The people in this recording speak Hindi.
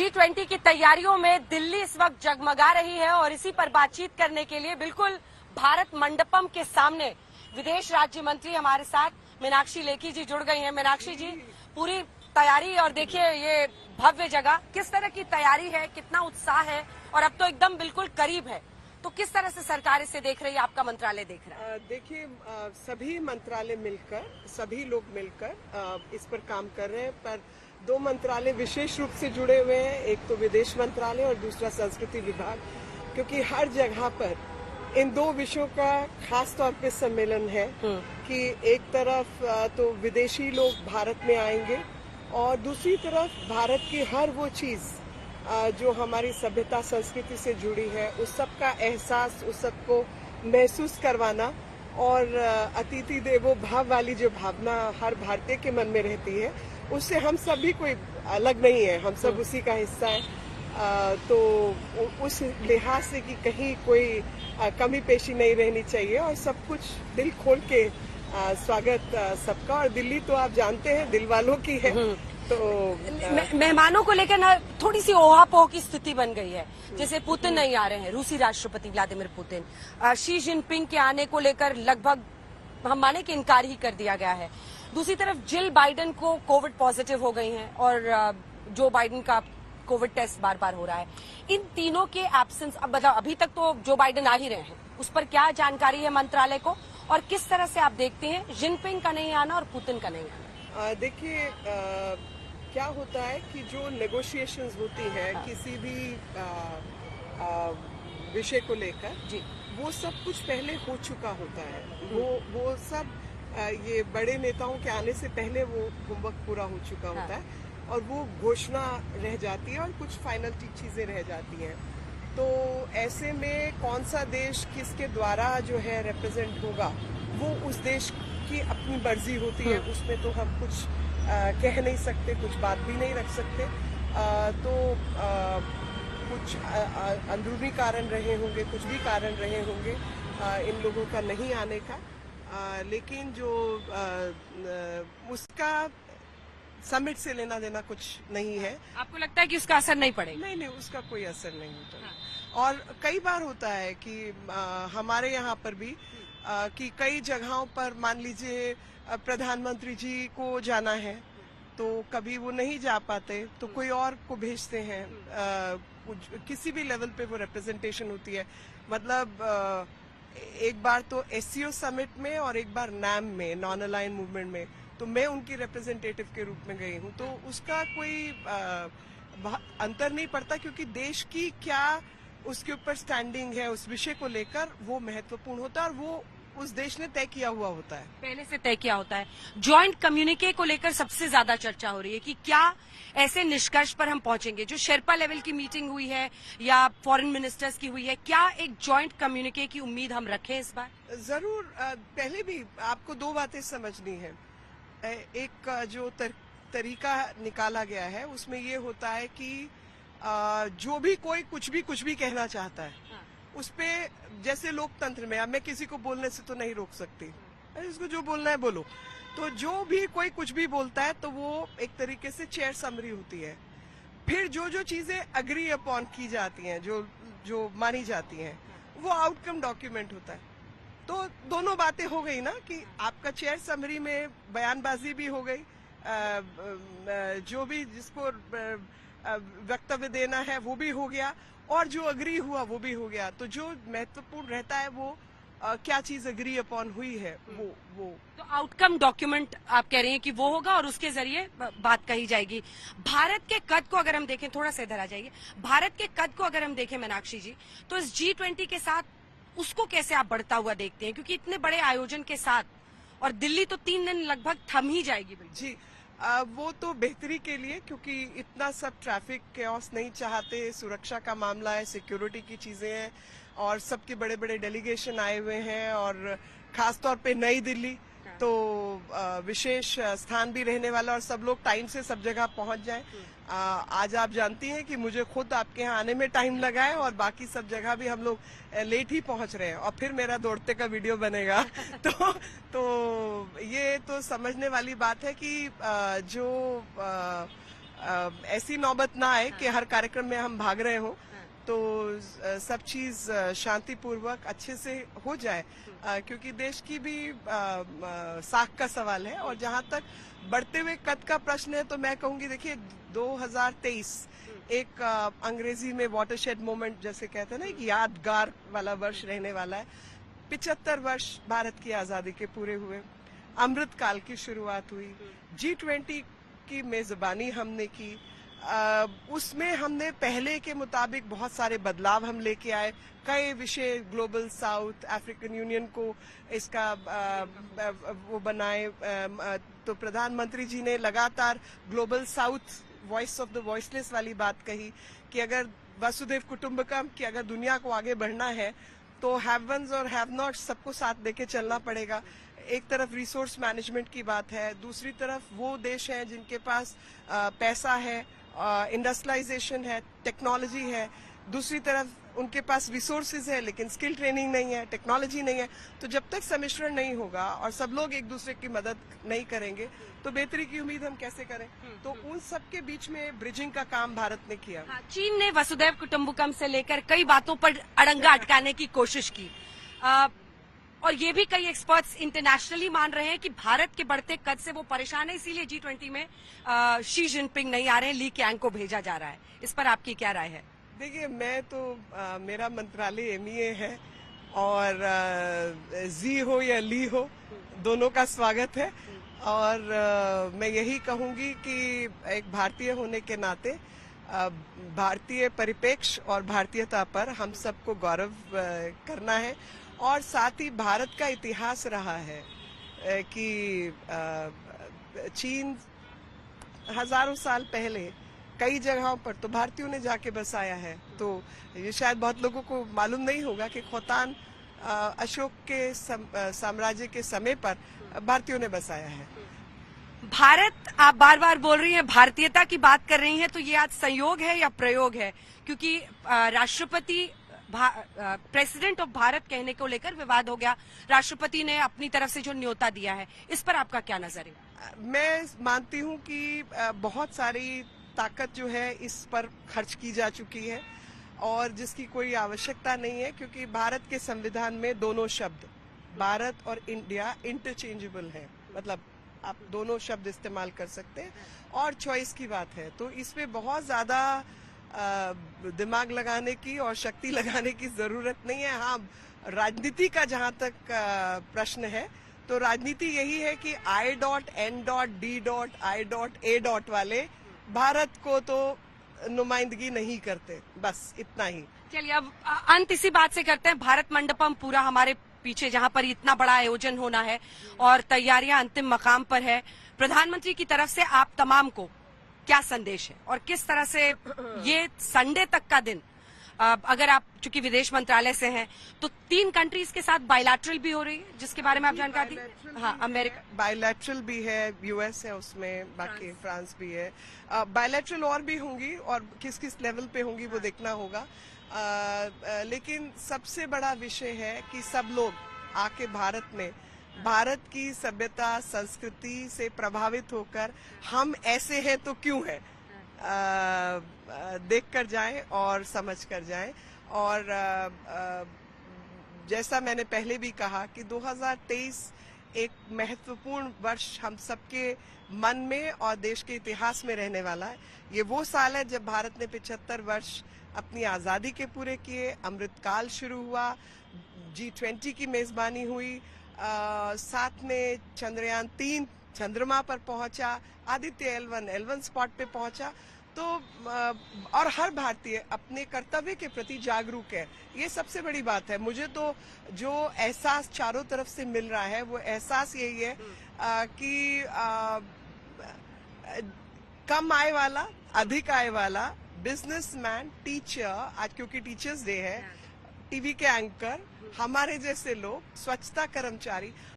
G20 की तैयारियों में दिल्ली इस वक्त जगमगा रही है और इसी पर बातचीत करने के लिए बिल्कुल भारत मंडपम के सामने विदेश राज्य मंत्री हमारे साथ मीनाक्षी लेखी जी जुड़ गई हैं। मीनाक्षी जी, पूरी तैयारी और देखिए ये भव्य जगह, किस तरह की तैयारी है, कितना उत्साह है और अब तो एकदम बिल्कुल करीब है, तो किस तरह से सरकार इसे देख रही है, आपका मंत्रालय देख रहा है? देखिए, सभी मंत्रालय मिलकर, सभी लोग मिलकर इस पर काम कर रहे हैं, पर दो मंत्रालय विशेष रूप से जुड़े हुए हैं। एक तो विदेश मंत्रालय और दूसरा संस्कृति विभाग, क्योंकि हर जगह पर इन दो विषयों का खास तौर पे सम्मेलन है कि एक तरफ तो विदेशी लोग भारत में आएंगे और दूसरी तरफ भारत की हर वो चीज जो हमारी सभ्यता संस्कृति से जुड़ी है, उस सब का एहसास, उस सब को महसूस करवाना और अतिथि देवो भव वाली जो भावना हर भारतीय के मन में रहती है, उससे हम सब भी कोई अलग नहीं है, हम सब उसी का हिस्सा है। तो उस लिहाज से कि कहीं कोई कमी पेशी नहीं रहनी चाहिए और सब कुछ दिल खोल के स्वागत सबका। और दिल्ली तो आप जानते हैं दिल वालों की है, तो मेहमानों को लेकर ना थोड़ी सी ओहापोह की स्थिति बन गई है। जैसे पुतिन नहीं आ रहे हैं, रूसी राष्ट्रपति व्लादिमीर पुतिन, शी जिनपिंग के आने को लेकर लगभग हम माने कि इनकार ही कर दिया गया है। दूसरी तरफ जिल बाइडेन को कोविड पॉजिटिव हो गई हैं और जो बाइडेन का कोविड टेस्ट बार बार हो रहा है। इन तीनों के एब्सेंस, अब मतलब अभी तक तो जो बाइडेन आ ही रहे हैं, उस पर क्या जानकारी है मंत्रालय को और किस तरह से आप देखते हैं जिनपिंग का नहीं आना और पुतिन का नहीं आना? देखिए, क्या होता है कि जो नेगोशिएशंस होती हैं किसी भी विषय को लेकर जी, वो सब कुछ पहले हो चुका होता है। वो सब ये बड़े नेताओं के आने से पहले वो होमवर्क पूरा हो चुका होता है और वो घोषणा रह जाती है और कुछ फाइनल चीजें रह जाती हैं। तो ऐसे में कौन सा देश किसके द्वारा जो है रिप्रेजेंट होगा, वो उस देश की अपनी मर्जी होती है, उसमें तो हम कुछ कह नहीं सकते, कुछ बात भी नहीं रख सकते। कुछ अंदरूनी कारण रहे होंगे, कुछ भी कारण रहे होंगे इन लोगों का नहीं आने का, लेकिन जो उसका समिट से लेना देना कुछ नहीं है। आपको लगता है कि उसका असर नहीं पड़ेगा? नहीं, उसका कोई असर नहीं होता। और कई बार होता है कि हमारे यहाँ पर भी कि कई जगहों पर मान लीजिए प्रधानमंत्री जी को जाना है तो कभी वो नहीं जा पाते तो कोई और को भेजते हैं। किसी भी लेवल पे वो रिप्रेजेंटेशन होती है। मतलब एक बार तो एससीओ समिट में और एक बार नैम में, नॉन अलाइन मूवमेंट में, तो मैं उनकी रिप्रेजेंटेटिव के रूप में गई हूँ। तो उसका कोई अंतर नहीं पड़ता, क्योंकि देश की क्या उसके ऊपर स्टैंडिंग है उस विषय को लेकर, वो महत्वपूर्ण होता है और वो उस देश ने तय किया हुआ होता है, पहले से तय किया होता है। जॉइंट कम्युनिके को लेकर सबसे ज्यादा चर्चा हो रही है कि क्या ऐसे निष्कर्ष पर हम पहुंचेंगे। जो शेरपा लेवल की मीटिंग हुई है या फॉरेन मिनिस्टर्स की हुई है, क्या एक जॉइंट कम्युनिके की उम्मीद हम रखें इस बार? जरूर। पहले भी आपको दो बातें समझनी है। एक जो तरीका निकाला गया है उसमें ये होता है कि जो भी कोई कुछ भी कहना चाहता है, उस पे जैसे लोकतंत्र में अब मैं किसी को बोलने से तो नहीं रोक सकती, इसको जो बोलना है बोलो। तो जो भी कोई कुछ भी बोलता है तो वो एक तरीके से चेयर समरी होती है। फिर जो चीजें अग्री अपॉन की जाती हैं, जो मानी जाती हैं, वो आउटकम डॉक्यूमेंट होता है। तो दोनों बातें हो गई ना, कि आपका चेयर समरी में बयानबाजी भी हो गई, जो भी जिसको वक्तव्य देना है वो भी हो गया और जो अग्री हुआ वो भी हो गया। तो जो महत्वपूर्ण रहता है वो क्या चीज अग्री अपॉन हुई है, वो तो आउटकम डॉक्यूमेंट आप कह रही हैं कि वो होगा और उसके जरिए बात कही जाएगी। भारत के कद को अगर हम देखें, थोड़ा सा इधर आ जाइए, भारत के कद को अगर हम देखें मीनाक्षी जी, तो इस G20 के साथ उसको कैसे आप बढ़ता हुआ देखते हैं? क्योंकि इतने बड़े आयोजन के साथ और दिल्ली तो 3 दिन लगभग थम ही जाएगी। जी, वो तो बेहतरी के लिए, क्योंकि इतना सब ट्रैफिक कैओस नहीं चाहते, सुरक्षा का मामला है, सिक्योरिटी की चीजें हैं और सबके बड़े बड़े डेलीगेशन आए हुए हैं और खास तौर पे नई दिल्ली तो विशेष स्थान भी रहने वाला और सब लोग टाइम से सब जगह पहुंच जाएं। आज आप जानती हैं कि मुझे खुद आपके यहाँ आने में टाइम लगा है और बाकी सब जगह भी हम लोग लेट ही पहुंच रहे हैं और फिर मेरा दौड़ते का वीडियो बनेगा। तो ये तो समझने वाली बात है कि जो ऐसी नौबत ना आए कि हर कार्यक्रम में हम भाग रहे हों, तो सब चीज शांतिपूर्वक अच्छे से हो जाए, क्योंकि देश की भी साख का सवाल है। और जहां तक बढ़ते हुए कद का प्रश्न है, तो मैं कहूंगी देखिए 2023 एक अंग्रेजी में वाटरशेड मोमेंट जैसे कहते हैं ना, एक यादगार वाला वर्ष रहने वाला है। 75 वर्ष भारत की आजादी के पूरे हुए, अमृत काल की शुरुआत हुई, G20 की मेजबानी हमने की, उसमें हमने पहले के मुताबिक बहुत सारे बदलाव हम लेके आए। कई विषय ग्लोबल साउथ, अफ्रीकन यूनियन को इसका वो बनाए, तो प्रधानमंत्री जी ने लगातार global south, voice of the voiceless वाली बात कही कि अगर वसुधैव कुटुंबकम की अगर दुनिया को आगे बढ़ना है तो हैव वंस और हैव नॉट सबको साथ लेके चलना पड़ेगा। एक तरफ रिसोर्स मैनेजमेंट की बात है, दूसरी तरफ वो देश हैं जिनके पास पैसा है, इंडस्ट्रियलाइजेशन है, टेक्नोलॉजी है, दूसरी तरफ उनके पास रिसोर्सेज है लेकिन स्किल ट्रेनिंग नहीं है, टेक्नोलॉजी नहीं है। तो जब तक सम्मिश्रण नहीं होगा और सब लोग एक दूसरे की मदद नहीं करेंगे तो बेहतरी की उम्मीद हम कैसे करें। तो उन सब के बीच में ब्रिजिंग का काम भारत ने किया। हाँ, चीन ने वसुधैव कुटुंबकम से लेकर कई बातों पर अड़ंगा अटकाने की कोशिश की, और ये भी कई एक्सपर्ट्स इंटरनेशनली मान रहे हैं कि भारत के बढ़ते कद से वो परेशान है, इसीलिए G20 में शी जिनपिंग नहीं आ रहे हैं, ली कैंग को भेजा जा रहा है। इस पर आपकी क्या राय है? देखिए, मैं तो मेरा मंत्रालय MEA है, और जी हो या ली हो दोनों का स्वागत है। और मैं यही कहूंगी कि एक भारतीय होने के नाते भारतीय परिप्रेक्ष्य और भारतीयता पर हम सबको गौरव करना है। और साथ ही भारत का इतिहास रहा है कि चीन हजारों साल पहले कई जगहों पर तो भारतीयों ने जाके बसाया है। तो ये शायद बहुत लोगों को मालूम नहीं होगा कि खोतान अशोक के साम्राज्य के समय पर भारतीयों ने बसाया है। भारत, आप बार बार बोल रही हैं, भारतीयता की बात कर रही हैं, तो ये आज संयोग है या प्रयोग है? क्योंकि राष्ट्रपति प्रेसिडेंट ऑफ भारत कहने को लेकर विवाद हो गया, राष्ट्रपति ने अपनी तरफ से जो न्योता दिया है, इस पर आपका क्या नजर है? मैं मानती हूं कि बहुत सारी ताकत जो है इस पर खर्च की जा चुकी है और जिसकी कोई आवश्यकता नहीं है, क्योंकि भारत के संविधान में दोनों शब्द भारत और इंडिया इंटरचेंजेबल है, मतलब आप दोनों शब्द इस्तेमाल कर सकते हैं और चॉइस की बात है। तो इसमें बहुत ज्यादा दिमाग लगाने की और शक्ति लगाने की जरूरत नहीं है। हाँ, राजनीति का जहां तक प्रश्न है तो राजनीति यही है कि I.N.D.I.A. वाले भारत को तो नुमाइंदगी नहीं करते, बस इतना ही। चलिए, अब अंत इसी बात से करते हैं। भारत मंडपम पूरा हमारे पीछे, जहां पर इतना बड़ा आयोजन होना है और तैयारियां अंतिम मकाम पर है, प्रधानमंत्री की तरफ से आप तमाम को क्या संदेश है और किस तरह से ये संडे तक का दिन, अगर आप चूंकि विदेश मंत्रालय से हैं तो 3 कंट्रीज के साथ बायलैटरल भी हो रही है, जिसके बारे में आप जानकारी दी? हाँ, अमेरिका बायलैटरल भी है, US है उसमें, बाकी फ्रांस भी है। बायलैटरल और भी होंगी और किस किस लेवल पे होंगी वो देखना होगा। लेकिन सबसे बड़ा विषय है कि सब लोग आके भारत में भारत की सभ्यता संस्कृति से प्रभावित होकर हम ऐसे हैं तो क्यों है देख कर जाएं और समझ कर जाएं। और जैसा मैंने पहले भी कहा कि 2023 एक महत्वपूर्ण वर्ष हम सबके मन में और देश के इतिहास में रहने वाला है। ये वो साल है जब भारत ने 75 वर्ष अपनी आजादी के पूरे किए, अमृतकाल शुरू हुआ, G20 की मेजबानी हुई, साथ में चंद्रयान 3 चंद्रमा पर पहुंचा, आदित्य L1 स्पॉट पे पहुंचा। तो और हर भारतीय अपने कर्तव्य के प्रति जागरूक है, ये सबसे बड़ी बात है। मुझे तो जो एहसास चारों तरफ से मिल रहा है वो एहसास यही है कि कम आय वाला, अधिक आय वाला, बिजनेसमैन, टीचर, आज क्योंकि टीचर्स डे है, टीवी के एंकर, हमारे जैसे लोग, स्वच्छता कर्मचारी,